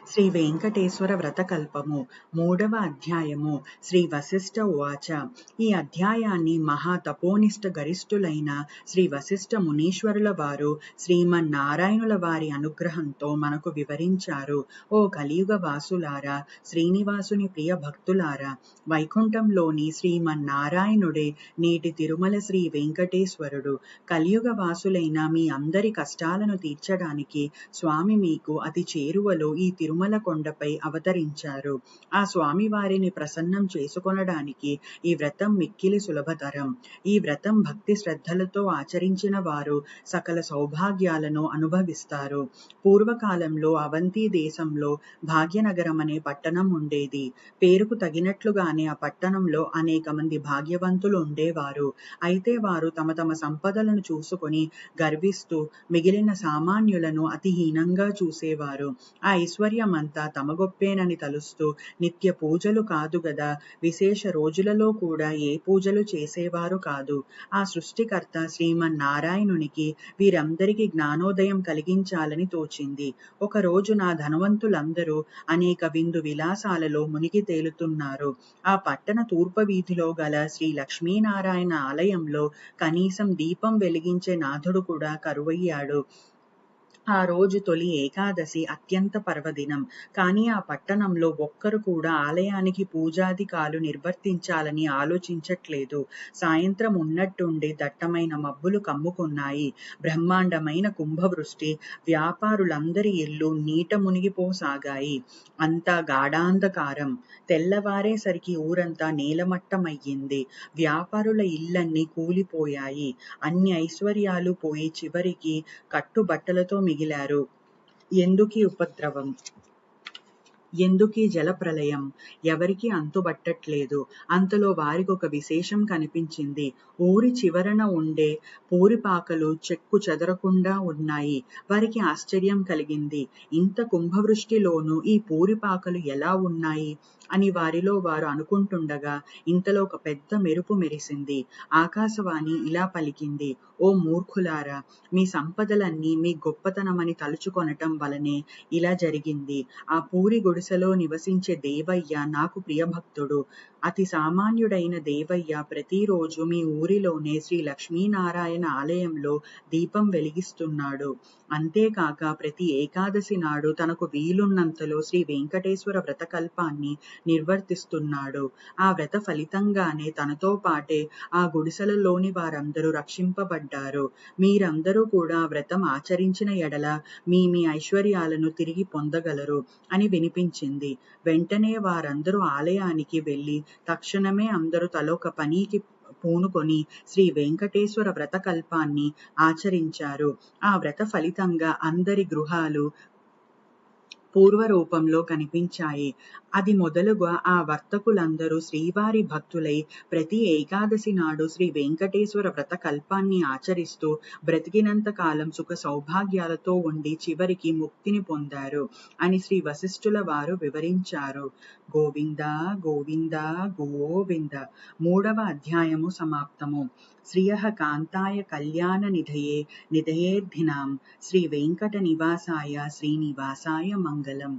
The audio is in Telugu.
శ్రీ వెంకటేశ్వర వ్రతకల్పము 3వ అధ్యాయము. శ్రీ వశిష్ఠ ఉవాచ. ఈ అధ్యాయాన్ని మహాతపోనిష్ట గరిష్ఠులైన శ్రీ వశిష్ఠ మునీశ్వరుల వారు శ్రీమన్నారాయణుల వారి అనుగ్రహంతో మనకు వివరించారు. ఓ కలియుగ వాసులారా, శ్రీనివాసుని ప్రియ భక్తులారా, వైకుంఠంలోని శ్రీమన్నారాయణుడే నేటి తిరుమల శ్రీ వెంకటేశ్వరుడు. కలియుగ వాసులైన మీ అందరి కష్టాలను తీర్చడానికి స్వామి మీకు అతి చేరువలో ఈ తిరుమల కొండపై అవతరించారు. ఆ స్వామి వారిని ప్రసన్నం చేసుకొనడానికి ఈ వ్రతం మిక్కిలి సులభతరం. ఈ వ్రతం భక్తి శ్రద్ధలతో ఆచరించిన వారు సకల సౌభాగ్యాలను అనుభవిస్తారు. పూర్వకాలంలో అవంతి దేశంలో భాగ్యనగరం అనే పట్టణం ఉండేది. పేరుకు తగినట్లుగానే ఆ పట్టణంలో అనేక మంది భాగ్యవంతులు ఉండేవారు. అయితే వారు తమ తమ సంపదలను చూసుకొని గర్విస్తూ మిగిలిన సామాన్యులను అతి హీనంగా చూసేవారు. ఆ ఐశ్వర్యమంతా తమ గొప్పేనని తలుస్తూ నిత్య పూజలు కాదు గదా, విశేష రోజులలో కూడా ఏ పూజలు చేసేవారు కాదు. ఆ సృష్టికర్త శ్రీమన్నారాయణునికి వీరందరికీ జ్ఞానోదయం కలిగించాలని తోచింది. ఒక రోజున ధనవంతులందరూ అనేక విందు విలాసాలలో మునిగి తేలుతున్నారు. ఆ పట్టణ తూర్పు వీధిలో గల శ్రీ లక్ష్మీనారాయణ ఆలయంలో కనీసం దీపం వెలిగించే నాథుడు కూడా కరువయ్యాడు. ఆ రోజు తొలి ఏకాదశి అత్యంత పర్వదినం. కానీ ఆ పట్టణంలో ఒక్కరు కూడా ఆలయానికి పూజాధికాలు నిర్వర్తించాలని ఆలోచించట్లేదు. సాయంత్రం ఉన్నట్టుండి దట్టమైన మబ్బులు కమ్ముకున్నాయి. బ్రహ్మాండమైన కుంభవృష్టి వ్యాపారులందరి ఇల్లు నీట మునిగిపోసాగాయి. అంతా గాఢాంధకారం. తెల్లవారేసరికి ఊరంతా నేలమట్టమయ్యింది. వ్యాపారుల ఇళ్లన్నీ కూలిపోయాయి. అన్ని ఐశ్వర్యాలు పోయి చివరికి కట్టుబట్టలతో మిగిలారు. ఎందుకీ ఉపద్రవం, ఎందుకీ జలప్రలయం, ఎవరికీ అంతుబట్టట్లేదు. అంతలో వారికి ఒక విశేషం కనిపించింది. ఊరి చివరన ఉండే పూరిపాకలు చెక్కు చెదరకుండా ఉన్నాయి. వారికి ఆశ్చర్యం కలిగింది. ఇంత కుంభవృష్టిలోనూ ఈ పూరిపాకలు ఎలా ఉన్నాయి అని వారిలో వారు అనుకుంటుండగా ఇంతలో ఒక పెద్ద మెరుపు మెరిసింది. ఆకాశవాణి ఇలా పలికింది: ఓ మూర్ఖులారా, మీ సంపదలన్నీ మీ గొప్పతనమని తలుచుకొనటం వలనే ఇలా జరిగింది. ఆ పూరి గుడిసెలో నివసించే దేవయ్య నాకు ప్రియభక్తుడు. అతి సామాన్యుడైన దేవయ్య ప్రతిరోజు మీ ఊరిలోనే శ్రీ లక్ష్మీనారాయణ ఆలయంలో దీపం వెలిగిస్తున్నాడు. అంతేకాక ప్రతి ఏకాదశి నాడు తనకు వీలున్నంతలో శ్రీ వెంకటేశ్వర వ్రతకల్పాన్ని నిర్వర్తిస్తున్నాడు. ఆ వ్రత ఫలితంగానే తనతో పాటే ఆ గుడిసెలలోని వారందరూ రక్షింపబడ్డారు. మీరందరూ కూడా వ్రతం ఆచరించిన ఎడల మీ మీ ఐశ్వర్యాలను తిరిగి పొందగలరు అని వినిపించింది. వెంటనే వారందరూ ఆలయానికి వెళ్ళి తక్షణమే అందరూ తలొక పనికి పూనుకొని శ్రీ వెంకటేశ్వర వ్రతకల్పాన్ని ఆచరించారు. ఆ వ్రత ఫలితంగా అందరి గృహాలు పూర్వరూపంలో కనిపించాయి. అది మొదలుగా ఆ వర్తకులందరూ శ్రీవారి భక్తులై ప్రతి ఏకాదశి నాడు శ్రీ వెంకటేశ్వర వ్రతకల్పాన్ని ఆచరిస్తూ బ్రతికినంత కాలం సుఖ సౌభాగ్యాలతో ఉండి చివరికి ముక్తిని పొందారు అని శ్రీ వశిష్ఠుల వారు వివరించారు. గోవింద గోవింద గోవింద. 3వ అధ్యాయము సమాప్తము. శ్రియః కాంతాయ కళ్యాణ నిధయే నిధయేర్ధినాం శ్రీ వెంకట నివాసాయ శ్రీనివాసాయ మంగళం.